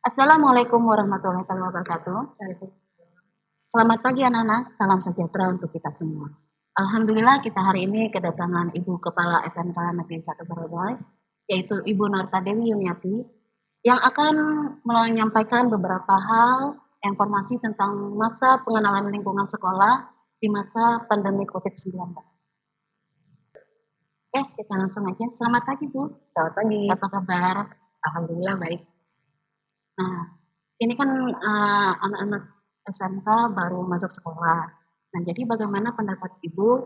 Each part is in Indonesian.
Assalamualaikum warahmatullahi wabarakatuh. Selamat pagi anak-anak, salam sejahtera untuk kita semua. Alhamdulillah kita hari ini kedatangan Ibu Kepala SMK Negeri 1 Barobai, yaitu Ibu Norta Dewi Yumiati, yang akan menyampaikan beberapa hal informasi tentang masa pengenalan lingkungan sekolah di masa pandemi COVID-19. Oke, kita langsung aja. Selamat pagi, Bu. Selamat pagi. Apa kabar? Alhamdulillah baik. Nah, sini kan anak-anak SMK baru masuk sekolah. Nah, jadi bagaimana pendapat Ibu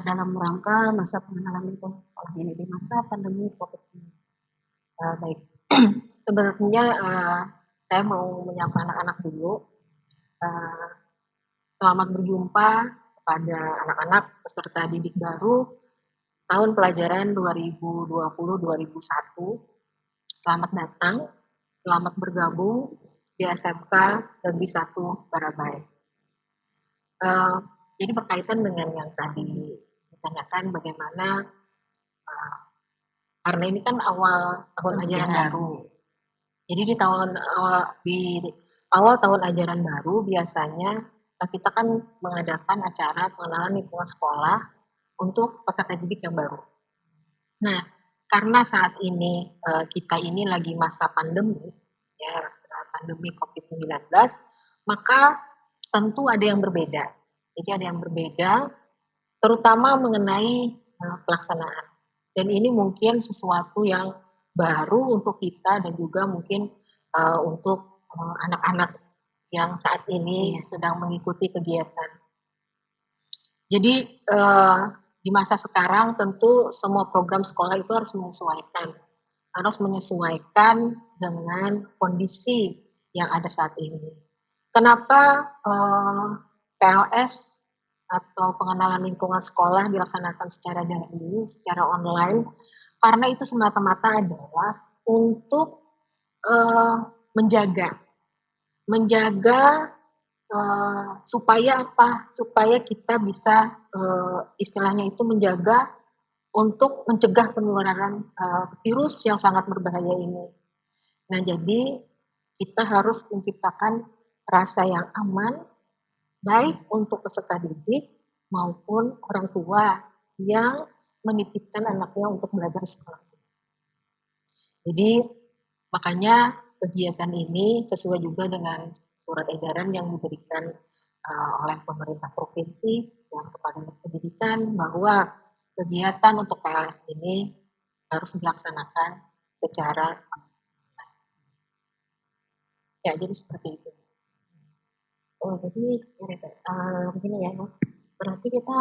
dalam rangka masa pengenalan lingkungan sekolah ini di masa pandemi COVID-19? Baik. Sebenarnya saya mau menyapa anak-anak dulu. Selamat berjumpa kepada anak-anak peserta didik baru tahun pelajaran 2020-2021. Selamat datang, selamat bergabung di SMK Negeri 1 Barabai. Jadi berkaitan dengan yang tadi ditanyakan bagaimana karena ini kan awal tahun ajaran baru. Jadi di awal tahun ajaran baru biasanya kita kan mengadakan acara pengenalan lingkungan sekolah untuk peserta didik yang baru. Nah, karena saat ini kita ini lagi masa pandemi, ya pandemi COVID-19, maka tentu ada yang berbeda. Jadi ada yang berbeda, terutama mengenai pelaksanaan. Dan ini mungkin sesuatu yang baru untuk kita dan juga mungkin untuk anak-anak yang saat ini sedang mengikuti kegiatan. Jadi di masa sekarang tentu semua program sekolah itu harus menyesuaikan dengan kondisi yang ada saat ini. Kenapa PLS atau pengenalan lingkungan sekolah dilaksanakan secara daring, secara online? Karena itu semata-mata adalah untuk menjaga supaya apa? Supaya kita bisa istilahnya itu menjaga untuk mencegah penularan virus yang sangat berbahaya ini. Nah, jadi kita harus menciptakan rasa yang aman baik untuk peserta didik maupun orang tua yang menitipkan anaknya untuk belajar di sekolah. Jadi makanya kegiatan ini sesuai juga dengan surat edaran yang diberikan oleh pemerintah provinsi dan kepada dinas pendidikan bahwa kegiatan untuk PLS ini harus dilaksanakan secara ya, jadi seperti itu. Oh, jadi begini ya, berarti kita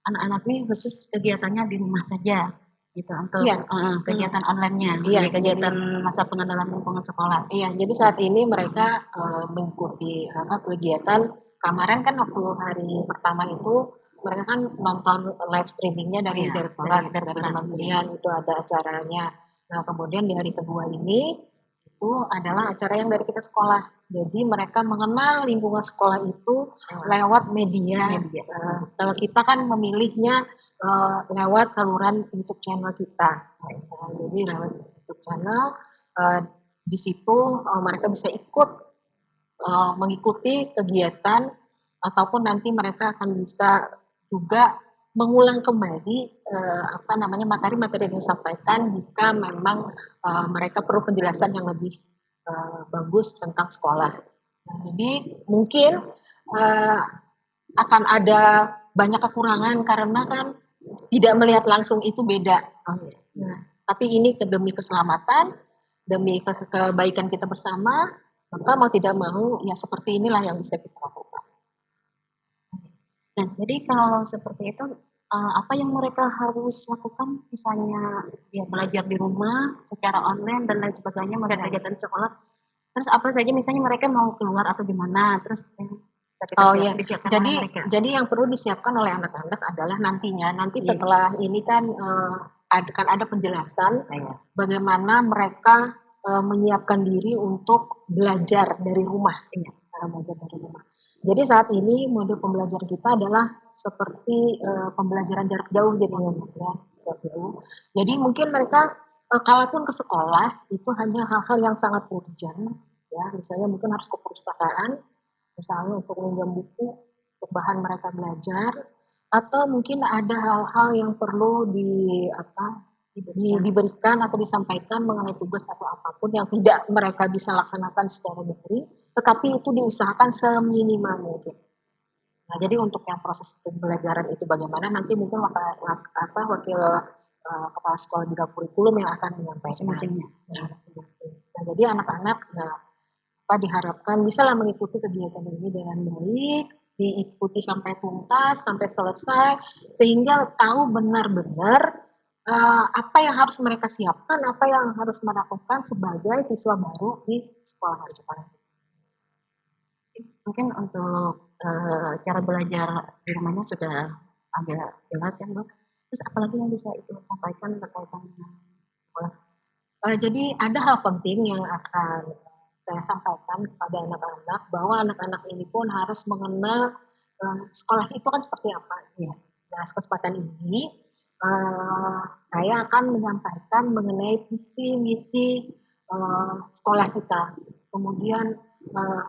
anak-anak ini khusus kegiatannya di rumah saja, gitu, untuk kegiatan online-nya, kegiatan masa pengenalan lingkungan sekolah. Iya, jadi saat ini mereka mengikuti kegiatan. Kemarin kan waktu hari pertama itu mereka kan nonton live streamingnya dari direktorat, dari kementerian itu ada acaranya. Nah, kemudian di hari kedua ini itu adalah acara yang dari kita sekolah. Jadi mereka mengenal lingkungan sekolah itu lewat media. Kalau kita kan memilihnya lewat saluran YouTube channel kita. Jadi lewat YouTube channel di situ mereka bisa ikut mengikuti kegiatan ataupun nanti mereka akan bisa juga mengulang kembali materi-materi yang disampaikan jika memang mereka perlu penjelasan yang lebih bagus tentang sekolah. Jadi mungkin akan ada banyak kekurangan karena kan tidak melihat langsung itu beda. Nah, tapi ini demi keselamatan, demi kebaikan kita bersama, maka mau tidak mau ya seperti inilah yang bisa kita lakukan. Nah, jadi kalau seperti itu apa yang mereka harus lakukan, misalnya ya belajar di rumah secara online dan lain sebagainya, mereka kegiatan sekolah, terus apa saja misalnya mereka mau keluar atau gimana, terus jadi yang perlu disiapkan oleh anak-anak adalah nanti setelah ini kan akan ada penjelasan bagaimana mereka menyiapkan diri untuk belajar dari rumah. Jadi saat ini model pembelajaran kita adalah seperti pembelajaran jarak jauh jadinya, ya, jarak jauh. Jadi mungkin mereka Kalaupun ke sekolah itu hanya hal-hal yang sangat urgent, ya misalnya mungkin harus ke perpustakaan, misalnya untuk meminjam buku, untuk bahan mereka belajar, atau mungkin ada hal-hal yang perlu diberikan atau disampaikan mengenai tugas atau apapun yang tidak mereka bisa laksanakan secara daring, tetapi itu diusahakan seminimal mungkin. Nah, jadi untuk yang proses pembelajaran itu bagaimana nanti mungkin wakil kepala sekolah bidang kurikulum yang akan menyampaikan Masing-masingnya. Nah, jadi anak-anak diharapkan bisalah mengikuti kegiatan ini dengan baik, diikuti sampai tuntas, sampai selesai, sehingga tahu benar-benar apa yang harus mereka siapkan, apa yang harus mereka lakukan sebagai siswa baru di sekolah. Mungkin untuk cara belajar di rumahnya sudah agak jelas kan Bu. Terus apalagi yang bisa itu sampaikan berkaitan dengan sekolah? Jadi ada hal penting yang akan saya sampaikan kepada anak-anak bahwa anak-anak ini pun harus mengenal sekolah itu kan seperti apa ya. Nah, kesempatan ini saya akan menyampaikan mengenai visi misi sekolah kita. Kemudian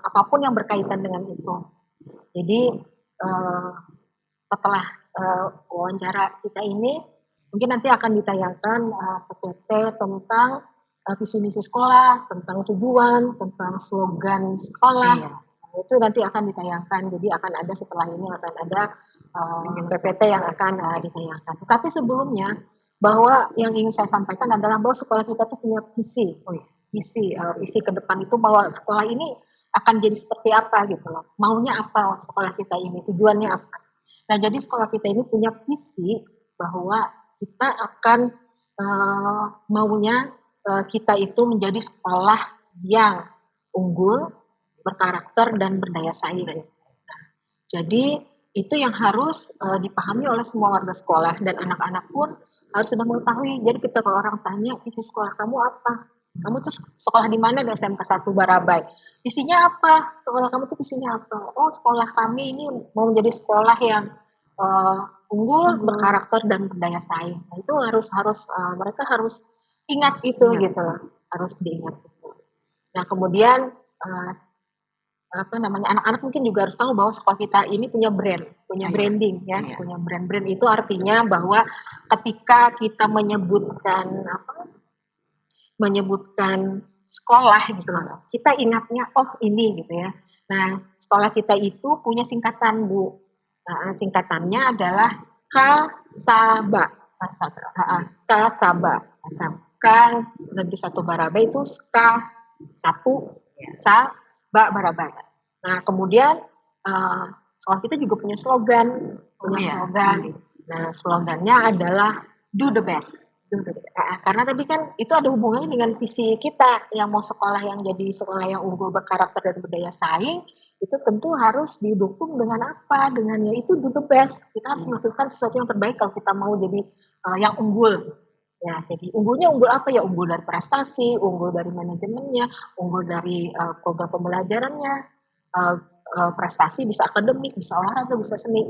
apapun yang berkaitan dengan itu. Jadi setelah wawancara kita ini mungkin nanti akan ditayangkan PPT tentang visi misi sekolah, tentang tujuan, tentang slogan sekolah. Iya. Itu nanti akan ditayangkan. Jadi akan ada setelah ini akan ada PPT yang akan ditayangkan. Tapi sebelumnya bahwa yang ingin saya sampaikan adalah bahwa sekolah kita tuh punya visi. Visi ke depan itu bahwa sekolah ini akan jadi seperti apa gitu loh. Maunya apa sekolah kita ini, tujuannya apa. Nah, jadi sekolah kita ini punya visi bahwa kita akan maunya kita itu menjadi sekolah yang unggul, berkarakter dan berdaya saing. Nah, jadi itu yang harus dipahami oleh semua warga sekolah dan anak-anak pun harus sudah mengetahui. Jadi ketika orang tanya visi sekolah kamu apa? Kamu tuh sekolah di mana di SMK 1 Barabai? Visinya apa? Sekolah kamu tuh visinya apa? Oh, sekolah kami ini mau menjadi sekolah yang unggul, berkarakter dan berdaya saing. Nah, itu harus mereka harus ingat itu gitu loh. Harus diingat itu. Nah, kemudian anak-anak mungkin juga harus tahu bahwa sekolah kita ini punya brand, punya branding ya, punya brand itu artinya bahwa ketika kita menyebutkan sekolah gitu, kita ingatnya oh ini gitu ya. Nah, sekolah kita itu punya singkatan Bu. Nah, singkatannya adalah SKSABA. SKSABA. Kan Negeri 1 Barabai itu SK1 Sa Barabai. Nah, kemudian sekolah kita juga punya slogan, Nah, slogannya adalah do the best. Karena tadi kan itu ada hubungannya dengan visi kita yang mau sekolah yang jadi sekolah yang unggul, berkarakter dan berdaya saing, itu tentu harus didukung dengan apa? Dengan yaitu do the best. Kita harus melakukan sesuatu yang terbaik kalau kita mau jadi yang unggul. Ya, jadi unggul apa ya? Unggul dari prestasi, unggul dari manajemennya, unggul dari program pembelajarannya, prestasi bisa akademik, bisa olahraga, bisa seni.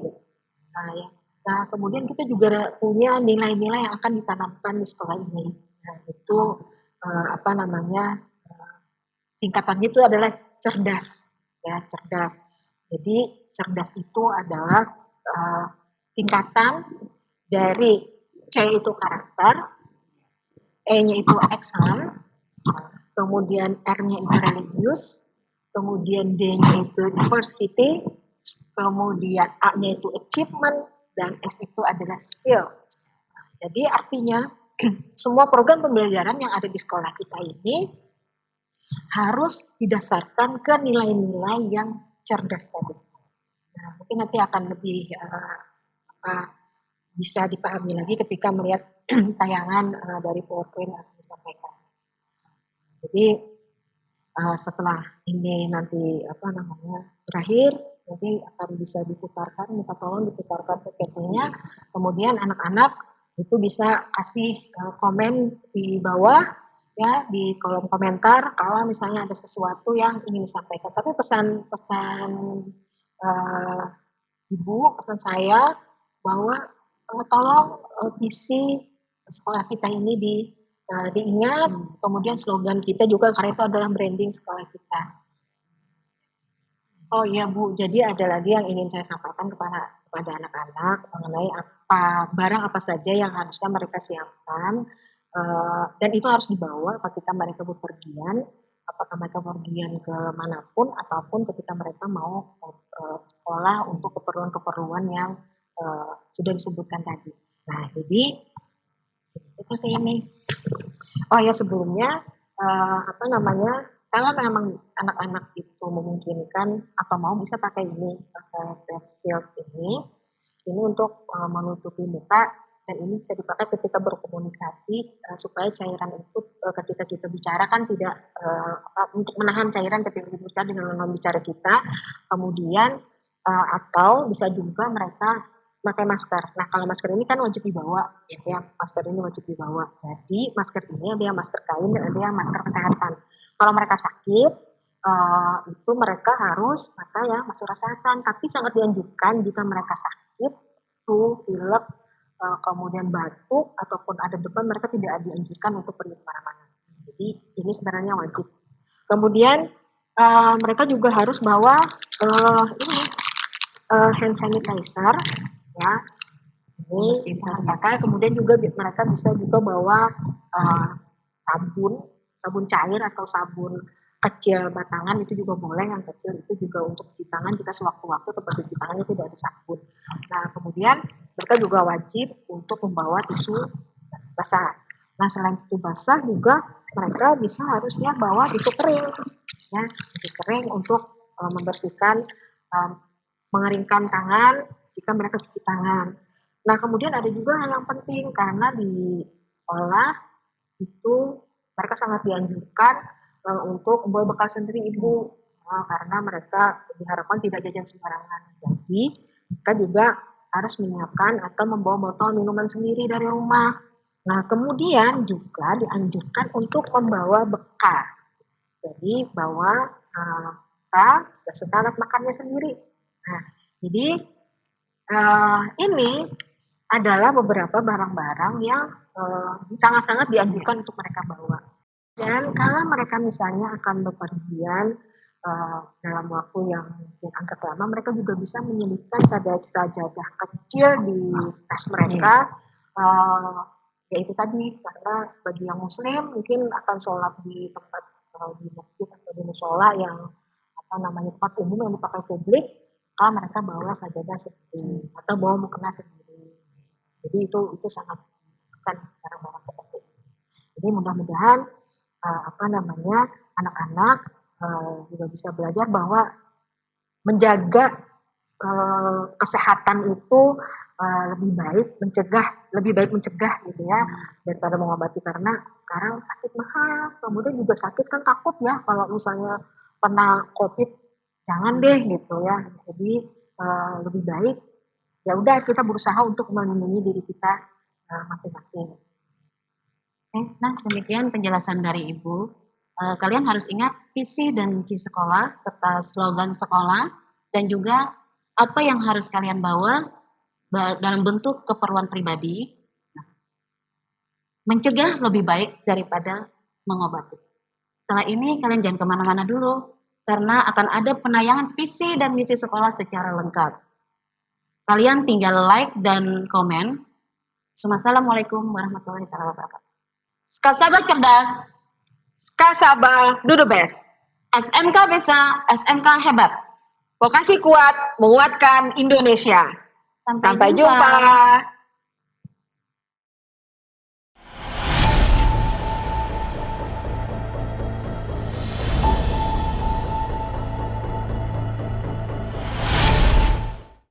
Nah, kemudian kita juga punya nilai-nilai yang akan ditanamkan di sekolah ini. Nah, itu singkatannya itu adalah cerdas, ya cerdas. Jadi cerdas itu adalah singkatan dari C itu karakter, E-nya itu excellent, kemudian R-nya itu religius, kemudian D-nya itu diversity, kemudian A-nya itu achievement, dan S itu adalah skill. Jadi artinya semua program pembelajaran yang ada di sekolah kita ini harus didasarkan ke nilai-nilai yang cerdas tadi. Nah, mungkin nanti akan lebih bisa dipahami lagi ketika melihat tayangan dari PowerPoint yang akan disampaikan. Jadi setelah ini nanti berakhir, nanti akan bisa diputarkan, minta tolong diputarkan PPT-nya, kemudian anak-anak itu bisa kasih komen di bawah ya di kolom komentar kalau misalnya ada sesuatu yang ingin disampaikan. Tapi pesan Ibu, pesan saya bahwa tolong visi sekolah kita ini diingat. Kemudian slogan kita juga karena itu adalah branding sekolah kita. Oh iya Bu, jadi ada lagi yang ingin saya sampaikan kepada anak-anak mengenai barang apa saja yang harusnya mereka siapkan, dan itu harus dibawa ketika mereka bepergian, apakah mereka bepergian ke manapun ataupun ketika mereka mau sekolah untuk keperluan-keperluan yang sudah disebutkan tadi. Nah, jadi seperti ini. Oh ya, sebelumnya kalau memang anak-anak itu memungkinkan atau mau bisa pakai face shield ini untuk menutupi muka, dan ini bisa dipakai ketika berkomunikasi supaya cairan itu ketika kita bicara kan tidak untuk menahan cairan ketika kita bicara dengan lawan bicara kita. Kemudian atau bisa juga mereka pakai masker. Nah, kalau masker ini kan wajib dibawa, ya, masker ini wajib dibawa. Jadi masker ini ada yang masker kain dan ada yang masker kesehatan. Kalau mereka sakit, itu mereka harus pakai ya masker kesehatan. Tapi sangat dianjurkan jika mereka sakit, pilek, kemudian batuk ataupun ada demam, mereka tidak dianjurkan untuk pergi kemana-mana. Jadi ini sebenarnya wajib. Kemudian mereka juga harus bawa hand sanitizer, ya, ini bisa dipakai. Kemudian juga mereka bisa juga bawa sabun cair atau sabun kecil batangan, itu juga boleh. Yang kecil itu juga untuk cuci tangan jika sewaktu-waktu tempat cuci tangannya tidak ada sabun. Nah, kemudian mereka juga wajib untuk membawa tisu basah. Nah, selain tisu basah juga mereka bisa harusnya bawa tisu kering, ya, tisu kering untuk membersihkan, mengeringkan tangan jika mereka cuci tangan. Nah, kemudian ada juga hal yang penting karena di sekolah itu mereka sangat dianjurkan untuk membawa bekal sendiri Ibu, karena mereka diharapkan tidak jajan sembarangan. Jadi mereka juga harus menyiapkan atau membawa botol minuman sendiri dari rumah. Nah, kemudian juga dianjurkan untuk membawa bekal. Jadi bawa bekal beserta alat makannya sendiri. Nah, jadi ini adalah beberapa barang-barang yang sangat-sangat dianjurkan untuk mereka bawa. Dan kalau mereka misalnya akan bepergian dalam waktu yang mungkin agak lama, mereka juga bisa menyelipkan sajadah kecil di tas mereka. Yaitu tadi, karena bagi yang muslim mungkin akan sholat di tempat di masjid atau di musola yang tempat umum yang dipakai publik, kalau mereka bawa sajadah sendiri atau bawa mukena sendiri. Jadi itu sangat bukan barang-barang seperti itu. Jadi mudah-mudahan anak-anak juga bisa belajar bahwa menjaga kesehatan itu lebih baik mencegah gitu ya, daripada mengobati, karena sekarang sakit mahal. Kemudian juga sakit kan takut ya, kalau misalnya kena COVID jangan deh gitu ya. Jadi lebih baik ya udah kita berusaha untuk melindungi diri kita masing-masing. Nah, demikian penjelasan dari Ibu. Kalian harus ingat visi dan misi sekolah serta slogan sekolah, dan juga apa yang harus kalian bawa dalam bentuk keperluan pribadi. Nah, mencegah lebih baik daripada mengobati. Setelah ini kalian jangan kemana-mana dulu, karena akan ada penayangan visi dan misi sekolah secara lengkap. Kalian tinggal like dan komen. Assalamualaikum warahmatullahi wabarakatuh. Skasaba cerdas, Skasaba do the best. SMK bisa, SMK hebat. Vokasi kuat menguatkan Indonesia. Sampai jumpa.